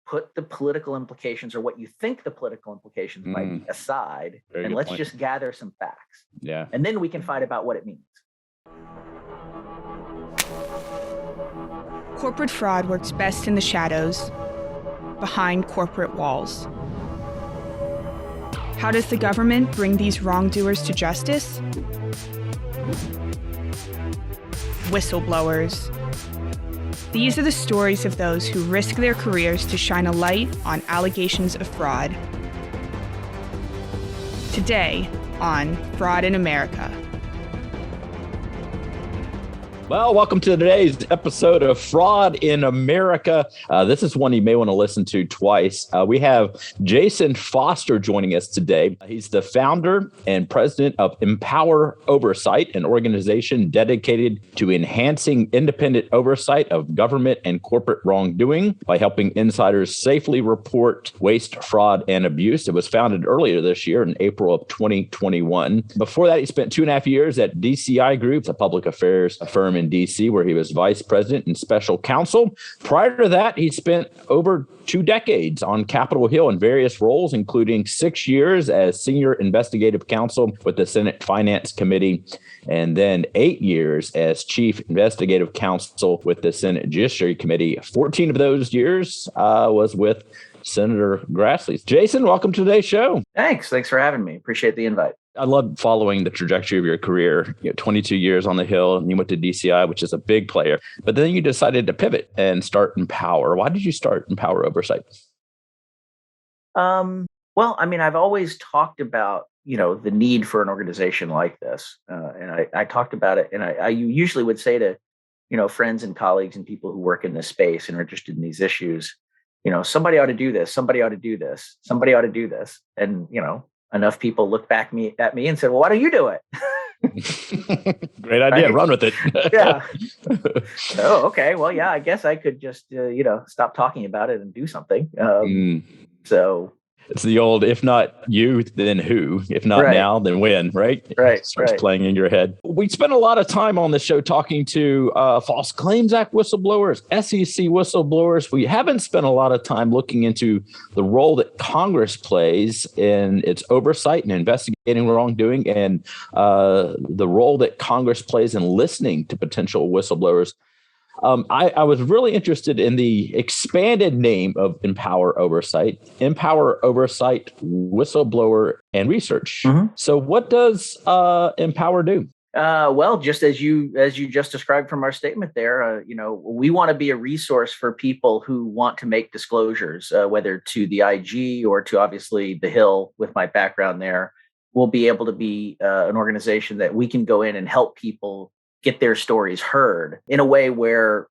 put the political implications or what you think the political implications might be aside, Very and good let's point. just gather some facts. Yeah. And then we can fight about what it means. Corporate fraud works best in the shadows, behind corporate walls. How does the government bring these wrongdoers to justice? Whistleblowers. These are the stories of those who risk their careers to shine a light on allegations of fraud. Today on Fraud in America. Well, welcome to today's episode of Fraud in America. This is one you may want to listen to twice. We have Jason Foster joining us today. He's the founder and president of Empower Oversight, an organization dedicated to enhancing independent oversight of government and corporate wrongdoing by helping insiders safely report waste, fraud, and abuse. It was founded earlier this year in April of 2021. Before that, he spent 2.5 years at DCI Group, a public affairs firm in DC, where he was vice president and special counsel. Prior to that, he spent over 2 decades on Capitol Hill in various roles, including 6 years as senior investigative counsel with the Senate Finance Committee, and then 8 years as chief investigative counsel with the Senate Judiciary Committee. 14 of those years was with Senator Grassley. Jason, welcome to today's show. Thanks for having me. Appreciate the invite. I love following the trajectory of your career. 22 years on the Hill, and you went to DCI, which is a big player. But then you decided to pivot and start Empower. Why did you start Empower Oversight? Well, I mean, I've always talked about, the need for an organization like this. And I talked about it, and I usually would say to, friends and colleagues and people who work in this space and are interested in these issues, somebody ought to do this, somebody ought to do this, somebody ought to do this. And, enough people looked back at me and said, well, why don't you do it? Great idea. Right? Run with it. Yeah. Oh, okay. Well, yeah, I guess I could just, stop talking about it and do something. So it's the old, if not you, then who? If not now, then when, right? Right. It starts playing in your head. We spent a lot of time on this show talking to False Claims Act whistleblowers, SEC whistleblowers. We haven't spent a lot of time looking into the role that Congress plays in its oversight and investigating wrongdoing, and the role that Congress plays in listening to potential whistleblowers. I was really interested in the expanded name of Empower Oversight, Whistleblower and Research. Mm-hmm. So what does Empower do? Well, just as you just described from our statement there, we want to be a resource for people who want to make disclosures, whether to the IG or to obviously the Hill. With my background there, we'll be able to be an organization that we can go in and help people get their stories heard in a way where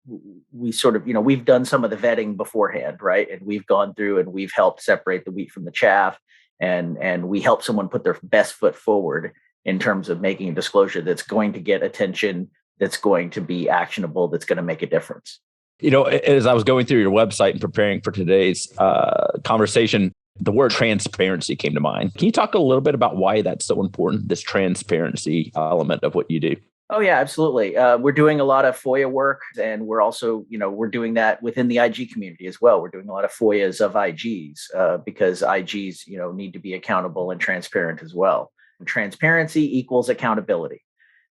we sort of, we've done some of the vetting beforehand, right? And we've gone through and we've helped separate the wheat from the chaff, and we help someone put their best foot forward in terms of making a disclosure that's going to get attention, that's going to be actionable, that's going to make a difference. As I was going through your website and preparing for today's conversation, the word transparency came to mind. Can you talk a little bit about why that's so important, this transparency element of what you do? Oh, yeah, absolutely. We're doing a lot of FOIA work, and we're also, we're doing that within the IG community as well. We're doing a lot of FOIAs of IGs because IGs, need to be accountable and transparent as well. And transparency equals accountability.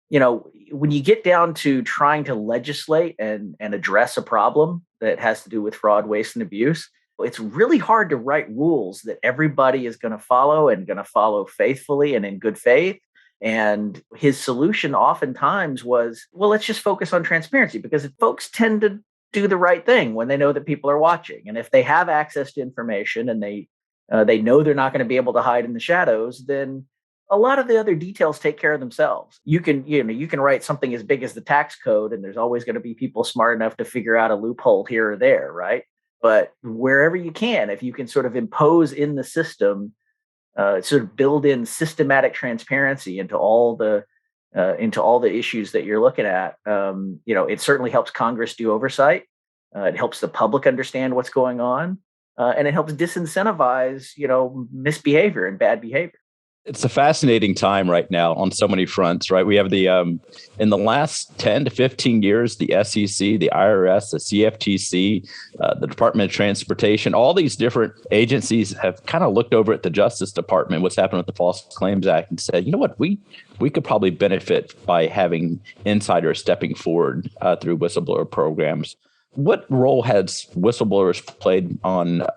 When you get down to trying to legislate and address a problem that has to do with fraud, waste, and abuse, it's really hard to write rules that everybody is going to follow and going to follow faithfully and in good faith. And his solution oftentimes was, well, let's just focus on transparency, because folks tend to do the right thing when they know that people are watching. And if they have access to information and they know they're not going to be able to hide in the shadows, then a lot of the other details take care of themselves. You can write something as big as the tax code, and there's always going to be people smart enough to figure out a loophole here or there, right? But wherever you can, if you can sort of impose in the system, sort of build in systematic transparency into all the issues that you're looking at. It certainly helps Congress do oversight. It helps the public understand what's going on, and it helps disincentivize, misbehavior and bad behavior. It's a fascinating time right now on so many fronts, right? We have in the last 10 to 15 years, the SEC, the IRS, the CFTC, the Department of Transportation, all these different agencies have kind of looked over at the Justice Department, what's happened with the False Claims Act, and said, you know what, we could probably benefit by having insiders stepping forward through whistleblower programs. What role has whistleblowers played on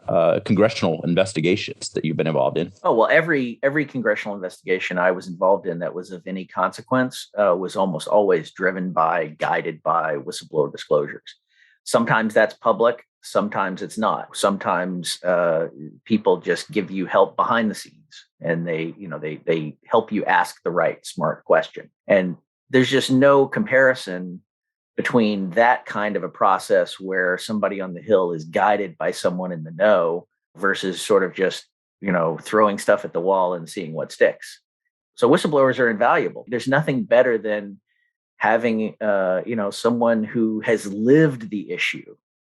congressional investigations that you've been involved in? Oh, well, every congressional investigation I was involved in that was of any consequence was almost always guided by whistleblower disclosures. Sometimes that's public, sometimes it's not. Sometimes people just give you help behind the scenes, and they help you ask the right smart question. And there's just no comparison between that kind of a process where somebody on the Hill is guided by someone in the know versus sort of just, throwing stuff at the wall and seeing what sticks. So whistleblowers are invaluable. There's nothing better than having, someone who has lived the issue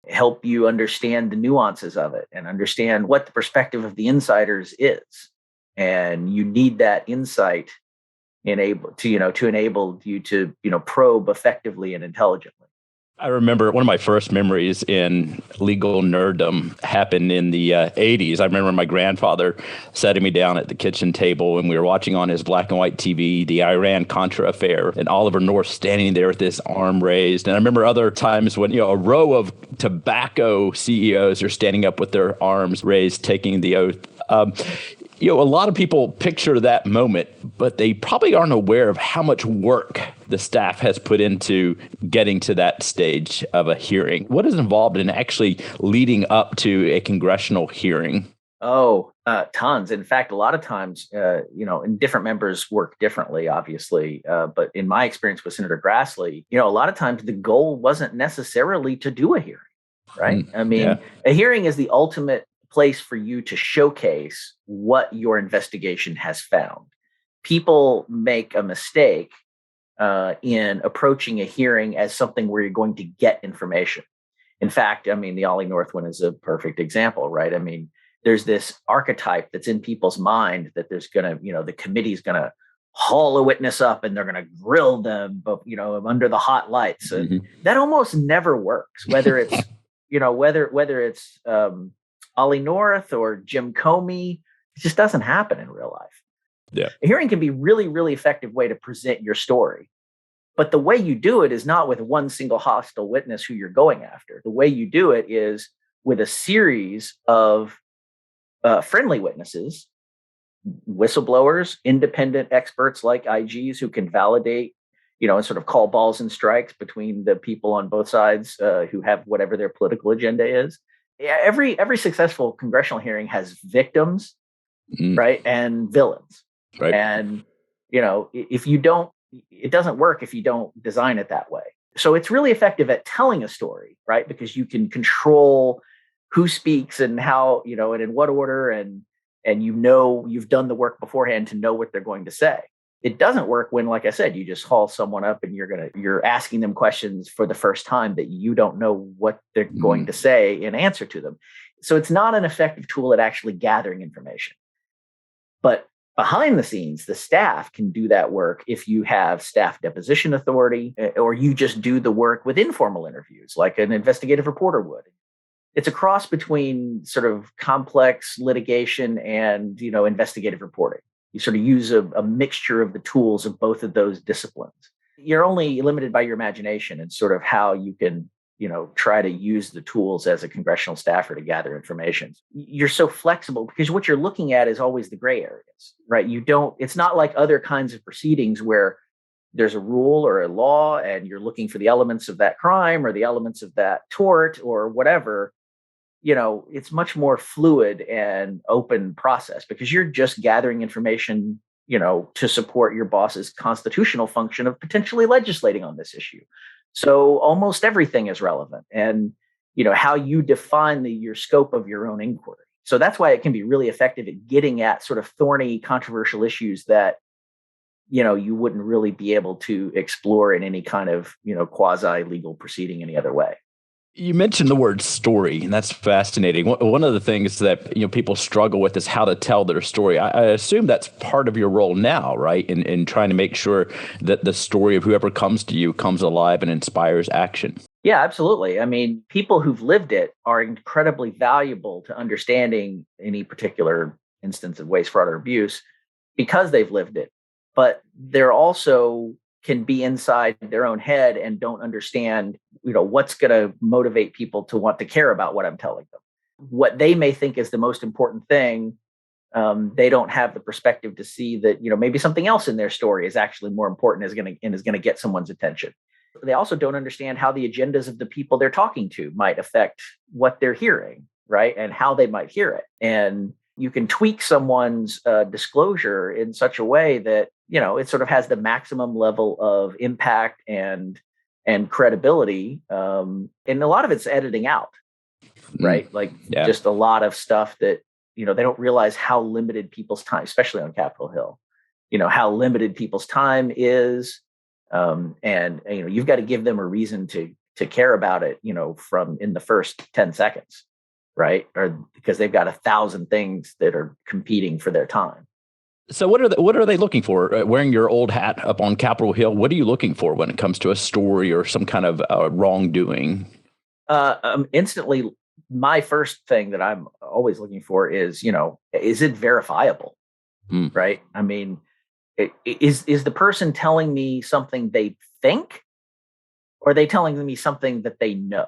help you understand the nuances of it and understand what the perspective of the insiders is. And you need that insight to enable you to probe effectively and intelligently. I remember one of my first memories in legal nerddom happened in the 80s. I remember my grandfather setting me down at the kitchen table, and we were watching on his black and white TV the Iran-Contra affair, and Oliver North standing there with his arm raised. And I remember other times when a row of tobacco CEOs are standing up with their arms raised, taking the oath. A lot of people picture that moment, but they probably aren't aware of how much work the staff has put into getting to that stage of a hearing. What is involved in actually leading up to a congressional hearing? Oh, tons. In fact, a lot of times, and different members work differently, obviously. But in my experience with Senator Grassley, a lot of times the goal wasn't necessarily to do a hearing, right? A hearing is the ultimate place for you to showcase what your investigation has found. People make a mistake in approaching a hearing as something where you're going to get information. In fact, the Ollie North one is a perfect example, right? There's this archetype that's in people's mind that there's going to, the committee's going to haul a witness up and they're going to grill them, but, under the hot lights. And that almost never works, whether it's, whether it's Ollie North or Jim Comey. It just doesn't happen in real life. Yeah. A hearing can be really, really effective way to present your story. But the way you do it is not with one single hostile witness who you're going after. The way you do it is with a series of friendly witnesses, whistleblowers, independent experts like IGs who can validate, and sort of call balls and strikes between the people on both sides who have whatever their political agenda is. Every successful congressional hearing has victims, right, and villains, right. And if you don't, it doesn't work if you don't design it that way. So it's really effective at telling a story, right, because you can control who speaks and how, and in what order, and you've done the work beforehand to know what they're going to say. It doesn't work when, like I said, you just haul someone up and you're asking them questions for the first time that you don't know what they're going to say in answer to them. So it's not an effective tool at actually gathering information. But behind the scenes, the staff can do that work if you have staff deposition authority, or you just do the work with informal interviews like an investigative reporter would. It's a cross between sort of complex litigation and, investigative reporting. You sort of use a mixture of the tools of both of those disciplines. You're only limited by your imagination and sort of how you can, try to use the tools as a congressional staffer to gather information. You're so flexible because what you're looking at is always the gray areas, right? It's not like other kinds of proceedings where there's a rule or a law and you're looking for the elements of that crime or the elements of that tort or whatever. It's much more fluid and open process because you're just gathering information, to support your boss's constitutional function of potentially legislating on this issue. So almost everything is relevant and, how you define your scope of your own inquiry. So that's why it can be really effective at getting at sort of thorny, controversial issues that, you wouldn't really be able to explore in any kind of, quasi legal proceeding any other way. You mentioned the word story, and that's fascinating. One of the things that people struggle with is how to tell their story. I assume that's part of your role now, right? In trying to make sure that the story of whoever comes to you comes alive and inspires action. Yeah, absolutely. I mean, people who've lived it are incredibly valuable to understanding any particular instance of waste, fraud, or abuse because they've lived it. But they're also can be inside their own head and don't understand, what's going to motivate people to want to care about what I'm telling them. What they may think is the most important thing, they don't have the perspective to see that, maybe something else in their story is actually more important, is going to get someone's attention. They also don't understand how the agendas of the people they're talking to might affect what they're hearing, right? And how they might hear it. And you can tweak someone's disclosure in such a way that, it sort of has the maximum level of impact and credibility. And a lot of it's editing out, right? Just a lot of stuff that, they don't realize how limited people's time, especially on Capitol Hill, how limited people's time is. And you've got to give them a reason to care about it, from in the first 10 seconds, right? Or because they've got 1,000 things that are competing for their time. So what are they looking for? Wearing your old hat up on Capitol Hill, what are you looking for when it comes to a story or some kind of wrongdoing? Instantly, my first thing that I'm always looking for is, is it verifiable? Right? I mean, is the person telling me something they think, or are they telling me something that they know?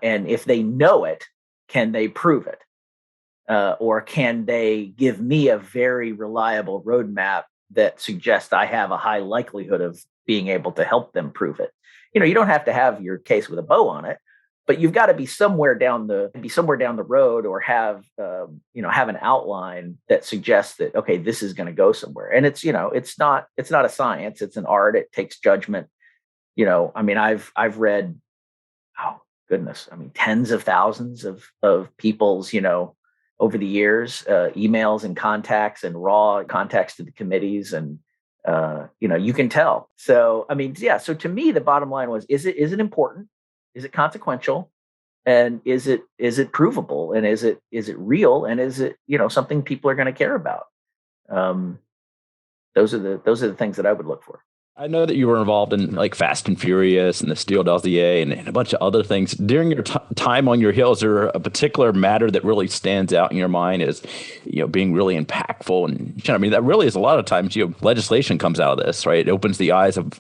And if they know it, can they prove it? Or can they give me a very reliable roadmap that suggests I have a high likelihood of being able to help them prove it? You don't have to have your case with a bow on it, but you've got to be somewhere down the road, or have have an outline that suggests that, okay, this is going to go somewhere. And it's not a science, it's an art. It takes judgment. I mean, I've read, oh goodness, I mean, tens of thousands of people's over the years, emails and contacts and raw contacts to the committees, and you can tell. So I mean, yeah. So to me, the bottom line was: is it important? Is it consequential? And is it provable? And is it real? And is it something people are going to care about? Those are the things that I would look for. I know that you were involved in like Fast and Furious and the Steel Dossier and a bunch of other things. During your time on your Hill, is there a particular matter that really stands out in your mind as being really impactful? And I mean, that really is a lot of times legislation comes out of this, right? It opens the eyes of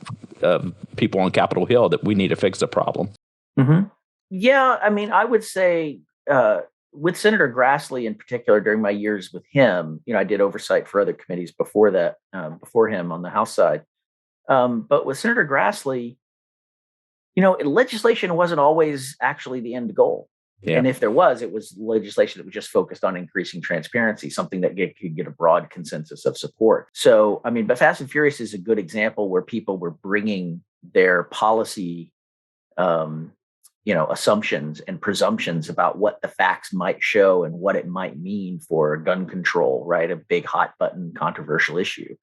people on Capitol Hill that we need to fix the problem. Mm-hmm. Yeah, I mean, I would say with Senator Grassley in particular, during my years with him, I did oversight for other committees before that, before him on the House side. But with Senator Grassley, legislation wasn't always actually the end goal. Yeah. And if there was, it was legislation that was just focused on increasing transparency, something that could get a broad consensus of support. So, I mean, but Fast and Furious is a good example where people were bringing their policy assumptions and presumptions about what the facts might show and what it might mean for gun control, right? A big hot button controversial issue.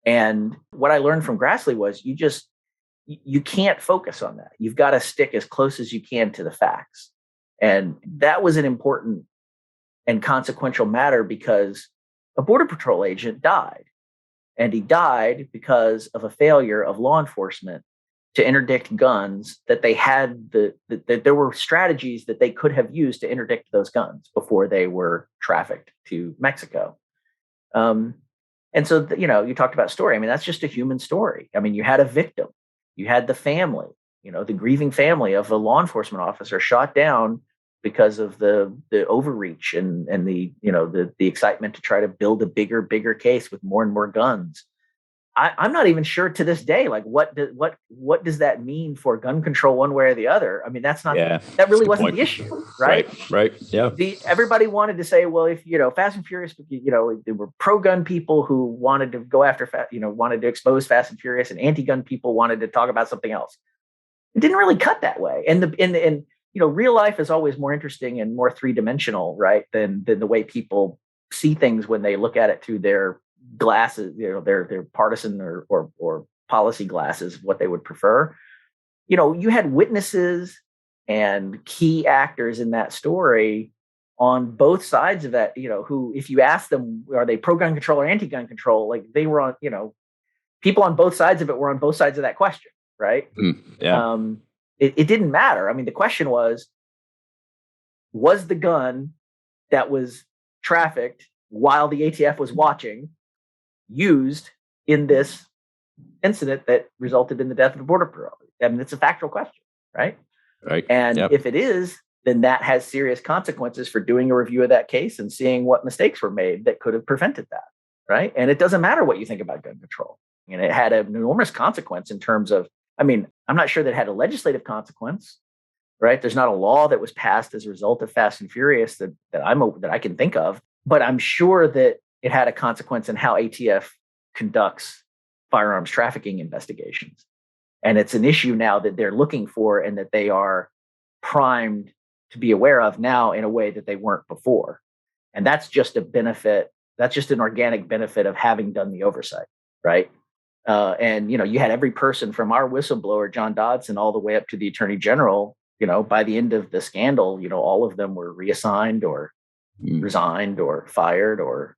And what I learned from Grassley was you can't focus on that. You've got to stick as close as you can to the facts. And that was an important and consequential matter because a Border Patrol agent died. And he died because of a failure of law enforcement to interdict guns that they had, that there were strategies that they could have used to interdict those guns before they were trafficked to Mexico. And so, you talked about story. I mean, that's just a human story. I mean, you had a victim, you had the family, the grieving family of a law enforcement officer shot down because of the overreach and the excitement to try to build a bigger case with more and more guns. I'm not even sure to this day, like what does that mean for gun control one way or the other? I mean, that really wasn't the issue, right? Right. Yeah. Everybody wanted to say, well, if Fast and Furious, there were pro-gun people who wanted to go after, wanted to expose Fast and Furious, and anti-gun people wanted to talk about something else. It didn't really cut that way, and real life is always more interesting and more three-dimensional, right, than the way people see things when they look at it through their glasses, their partisan or policy glasses, what they would prefer. You had witnesses and key actors in that story on both sides of that, who, if you ask them, are they pro-gun control or anti-gun control? Like they were on, people on both sides of it were on both sides of that question, right? Yeah. It didn't matter. I mean, the question was the gun that was trafficked while the ATF was watching used in this incident that resulted in the death of the Border Patrol? I mean, it's a factual question, right? Right. And if it is, then that has serious consequences for doing a review of that case and seeing what mistakes were made that could have prevented that, right? And it doesn't matter what you think about gun control. And it had an enormous consequence in terms of, I mean, I'm not sure that it had a legislative consequence, right? There's not a law that was passed as a result of Fast and Furious that I can think of, but I'm sure that it had a consequence in how ATF conducts firearms trafficking investigations. And it's an issue now that they're looking for and that they are primed to be aware of now in a way that they weren't before. And that's just a benefit. That's just an organic benefit of having done the oversight, right? And, you had every person from our whistleblower, John Dodson, all the way up to the Attorney General, by the end of the scandal, all of them were reassigned or resigned or fired or,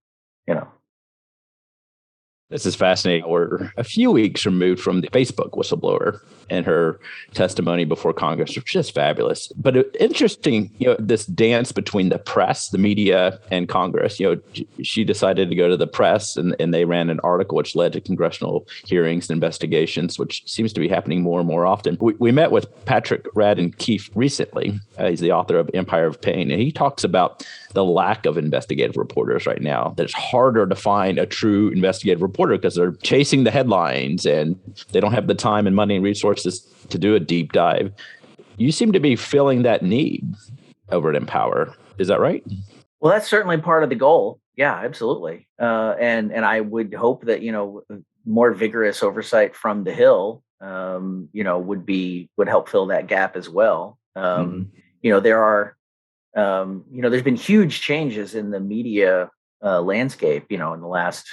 This is fascinating. We're a few weeks removed from the Facebook whistleblower and her testimony before Congress, which is fabulous. But interesting, this dance between the press, the media, and Congress. She decided to go to the press, and they ran an article which led to congressional hearings and investigations, which seems to be happening more and more often. We met with Patrick Radden Keefe recently. He's the author of Empire of Pain, and he talks about the lack of investigative reporters right now, that it's harder to find a true investigative reporter because they're chasing the headlines and they don't have the time and money and resources to do a deep dive. You seem to be filling that need over at Empower. Is that right? Well, that's certainly part of the goal. Yeah, absolutely. And I would hope that, more vigorous oversight from the Hill, would help fill that gap as well. There are, there's been huge changes in the media landscape, in the last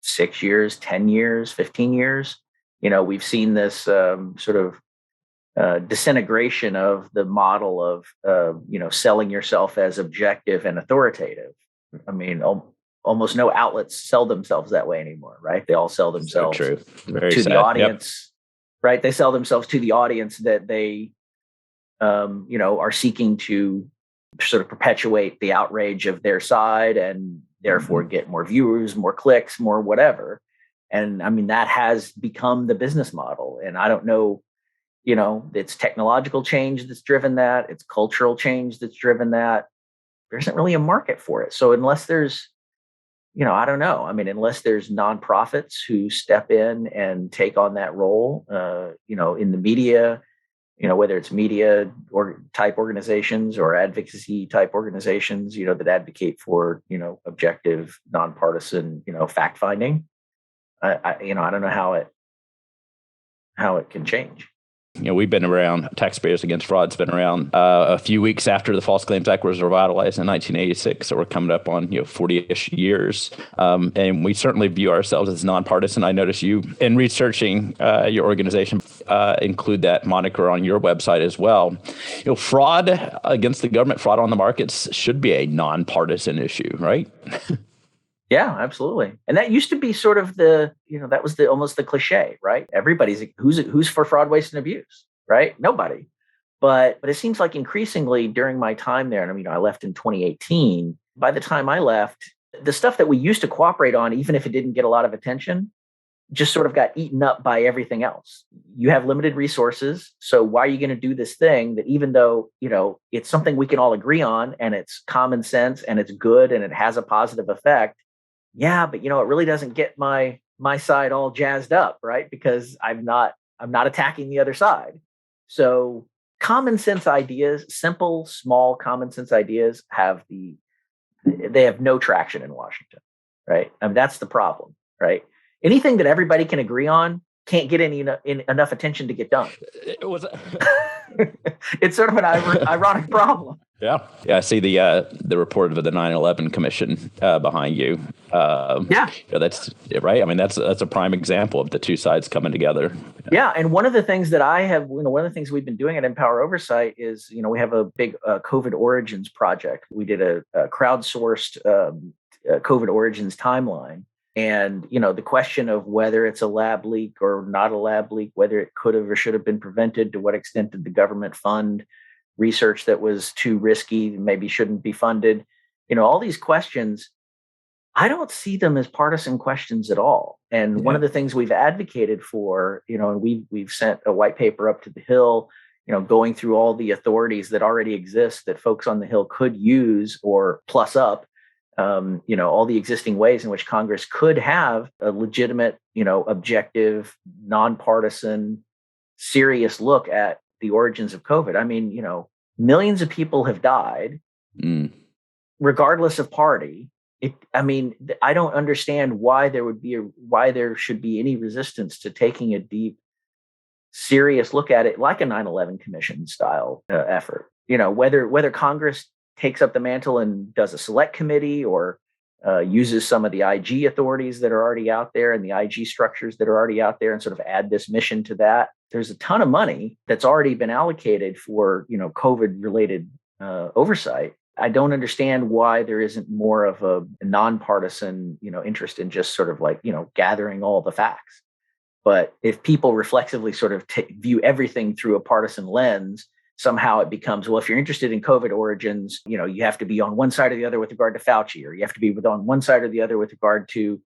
6 years, 10 years, 15 years. We've seen this sort of disintegration of the model of, selling yourself as objective and authoritative. I mean, almost no outlets sell themselves that way anymore, right? They all sell themselves to sad. The audience, right? They sell themselves to the audience that they are seeking to sort of perpetuate the outrage of their side and therefore get more viewers, more clicks, more whatever. And I mean, that has become the business model. And I don't know, it's technological change that's driven that. It's cultural change that's driven that. There isn't really a market for it. So unless there's, I don't know. I mean, unless there's nonprofits who step in and take on that role, in the media, whether it's media or type organizations or advocacy type organizations, that advocate for, objective, nonpartisan, fact finding. I don't know how it can change. We've been around, Taxpayers Against Fraud's been around a few weeks after the False Claims Act was revitalized in 1986. So we're coming up on 40-ish years. And we certainly view ourselves as nonpartisan. I notice you, in researching your organization, include that moniker on your website as well. Fraud against the government, fraud on the markets should be a nonpartisan issue, right? Yeah, absolutely. And that used to be sort of that was almost the cliche, right? Everybody's who's for fraud, waste, and abuse, right? Nobody. But it seems like increasingly during my time there, and I left in 2018. By the time I left, the stuff that we used to cooperate on, even if it didn't get a lot of attention, just sort of got eaten up by everything else. You have limited resources. So why are you going to do this thing that, even though, it's something we can all agree on and it's common sense and it's good and it has a positive effect? Yeah, but it really doesn't get my side all jazzed up, right? Because I'm not attacking the other side. So common sense ideas, simple, small common sense ideas they have no traction in Washington, right? I mean, that's the problem, right? Anything that everybody can agree on can't get enough attention to get done. It's sort of an ironic problem. Yeah. I see the report of the 9/11 Commission behind you. That's right. I mean, that's a prime example of the two sides coming together. Yeah, and one of the things that one of the things we've been doing at Empower Oversight is, we have a big COVID origins project. We did a crowdsourced COVID origins timeline. And, the question of whether it's a lab leak or not a lab leak, whether it could have or should have been prevented, to what extent did the government fund research that was too risky, maybe shouldn't be funded, all these questions, I don't see them as partisan questions at all. And one of the things we've advocated for, and we've sent a white paper up to the Hill, going through all the authorities that already exist that folks on the Hill could use or plus up, all the existing ways in which Congress could have a legitimate, objective, nonpartisan, serious look at the origins of COVID. I mean, millions of people have died, regardless of party. I don't understand why there should be any resistance to taking a deep, serious look at it, like a 9/11 Commission style effort. Whether Congress takes up the mantle and does a select committee, or uses some of the IG authorities that are already out there and the IG structures that are already out there and sort of add this mission to that. There's a ton of money that's already been allocated for, COVID related oversight. I don't understand why there isn't more of a nonpartisan, interest in just sort of like, gathering all the facts. But if people reflexively sort of view everything through a partisan lens, somehow it becomes, well, if you're interested in COVID origins, you have to be on one side or the other with regard to Fauci, or you have to be on one side or the other with regard to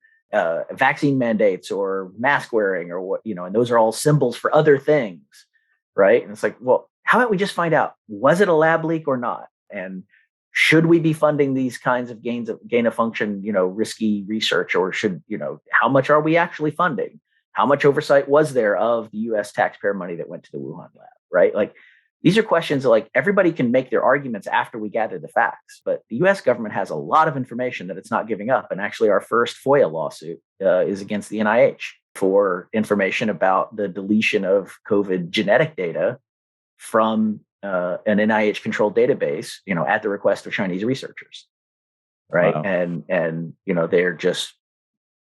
vaccine mandates or mask wearing, or what, and those are all symbols for other things, right? And it's like, well, how about we just find out, was it a lab leak or not? And should we be funding these kinds of gain of function, risky research, or should, how much are we actually funding? How much oversight was there of the U.S. taxpayer money that went to the Wuhan lab, right? Like, these are questions that, like, everybody can make their arguments after we gather the facts, but the U.S. government has a lot of information that it's not giving up. And actually, our first FOIA lawsuit is against the NIH for information about the deletion of COVID genetic data from an NIH-controlled database, at the request of Chinese researchers, right? Wow. And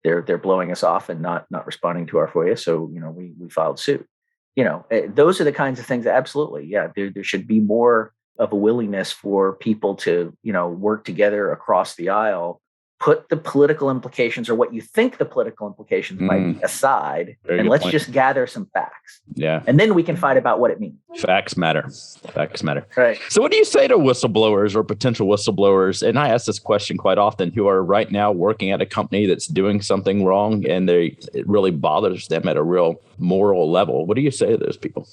they're blowing us off and not responding to our FOIA. So we filed suit. Those are the kinds of things that absolutely, there should be more of a willingness for people to, work together across the aisle, put the political implications, or what you think the political implications might be, aside, and let's just gather some facts. Yeah. And then we can fight about what it means. Facts matter. Facts matter. Right. So what do you say to whistleblowers or potential whistleblowers? And I ask this question quite often, who are right now working at a company that's doing something wrong, and it really bothers them at a real moral level. What do you say to those people?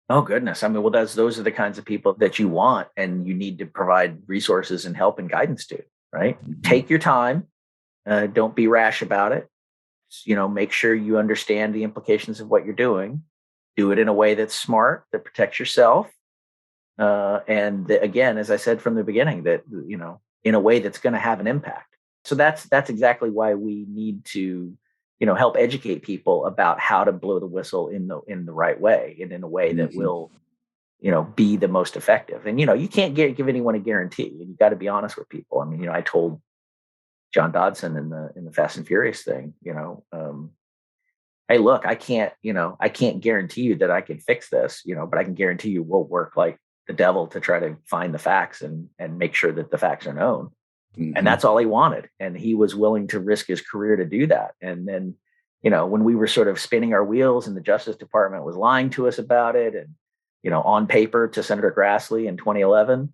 Oh, goodness. I mean, well, those are the kinds of people that you want and you need to provide resources and help and guidance to, right? Mm-hmm. Take your time. Don't be rash about it. Make sure you understand the implications of what you're doing. Do it in a way that's smart, that protects yourself. And again, as I said from the beginning, that, in a way that's going to have an impact. So that's exactly why we need to help educate people about how to blow the whistle in the right way, and in a way that will, be the most effective. And, you can't give anyone a guarantee, and you got to be honest with people. I mean, I told John Dodson in the Fast and Furious thing, hey, look, I can't guarantee you that I can fix this, but I can guarantee you we'll work like the devil to try to find the facts and make sure that the facts are known. Mm-hmm. And that's all he wanted. And he was willing to risk his career to do that. And then, when we were sort of spinning our wheels and the Justice Department was lying to us about it, and, on paper to Senator Grassley in 2011,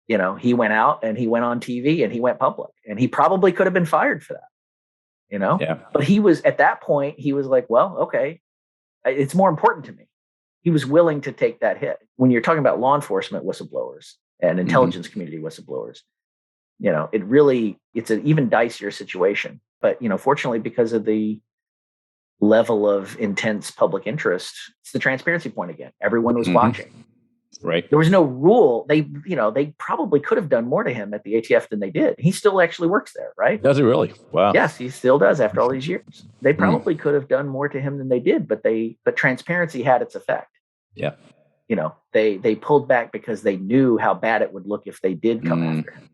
he went out and he went on TV and he went public, and he probably could have been fired for that, Yeah. But he was, at that point, he was like, well, okay, it's more important to me. He was willing to take that hit. When you're talking about law enforcement whistleblowers and intelligence community whistleblowers, it's an even dicier situation. But, fortunately, because of the level of intense public interest, it's the transparency point again. Everyone was watching. Right. There was no rule. They probably could have done more to him at the ATF than they did. He still actually works there, right? Does he really? Wow. Yes, he still does after all these years. They probably could have done more to him than they did, but transparency had its effect. Yeah. they pulled back because they knew how bad it would look if they did come after him.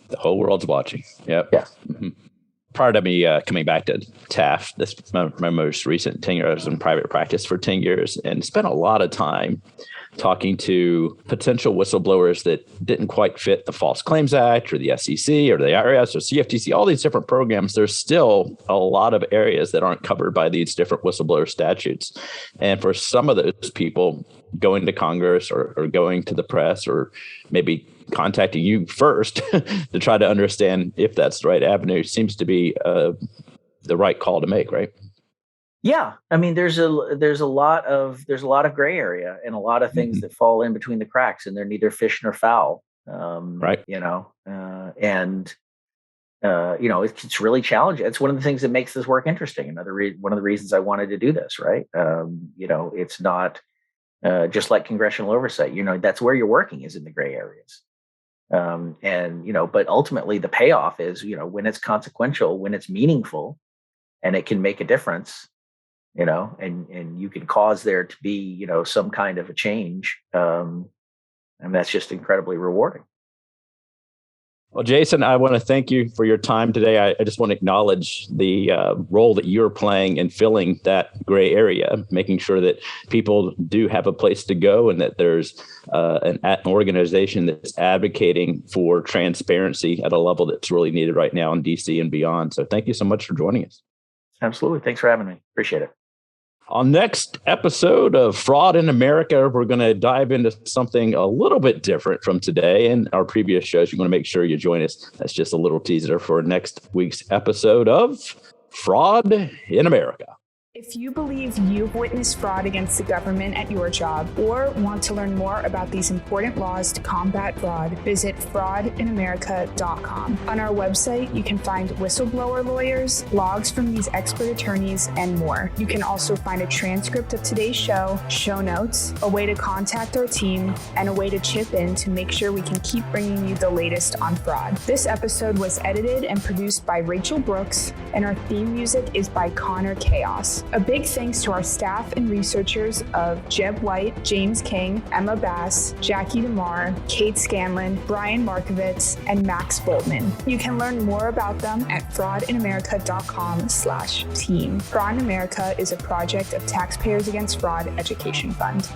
The whole world's watching. Yep. Yeah. Mm-hmm. Prior to me coming back to Taft, this is my most recent tenure. I was in private practice for 10 years and spent a lot of time talking to potential whistleblowers that didn't quite fit the False Claims Act or the SEC or the IRS or CFTC, all these different programs. There's still a lot of areas that aren't covered by these different whistleblower statutes. And for some of those people, going to Congress or going to the press or maybe contacting you first to try to understand if that's the right avenue seems to be the right call to make, right? Yeah, I mean, there's a lot of gray area and a lot of things that fall in between the cracks, and they're neither fish nor fowl. Right. It's really challenging. It's one of the things that makes this work interesting. One of the reasons I wanted to do this, right? It's not just like congressional oversight. That's where you're working, is in the gray areas. But ultimately the payoff is, when it's consequential, when it's meaningful, and it can make a difference. And you can cause there to be, some kind of a change. And that's just incredibly rewarding. Well, Jason, I want to thank you for your time today. I just want to acknowledge the role that you're playing in filling that gray area, making sure that people do have a place to go and that there's an organization that's advocating for transparency at a level that's really needed right now in DC and beyond. So thank you so much for joining us. Absolutely. Thanks for having me. Appreciate it. On next episode of Fraud in America, we're going to dive into something a little bit different from today and our previous shows. You're going to make sure you join us. That's just a little teaser for next week's episode of Fraud in America. If you believe you've witnessed fraud against the government at your job or want to learn more about these important laws to combat fraud, visit fraudinamerica.com. On our website, you can find whistleblower lawyers, logs from these expert attorneys, and more. You can also find a transcript of today's show notes, a way to contact our team, and a way to chip in to make sure we can keep bringing you the latest on fraud. This episode was edited and produced by Rachel Brooks, and our theme music is by Connor Chaos. A big thanks to our staff and researchers of Jeb White, James King, Emma Bass, Jackie DeMar, Kate Scanlon, Brian Markovitz, and Max Boltman. You can learn more about them at fraudinamerica.com/team. Fraud in America is a project of Taxpayers Against Fraud Education Fund.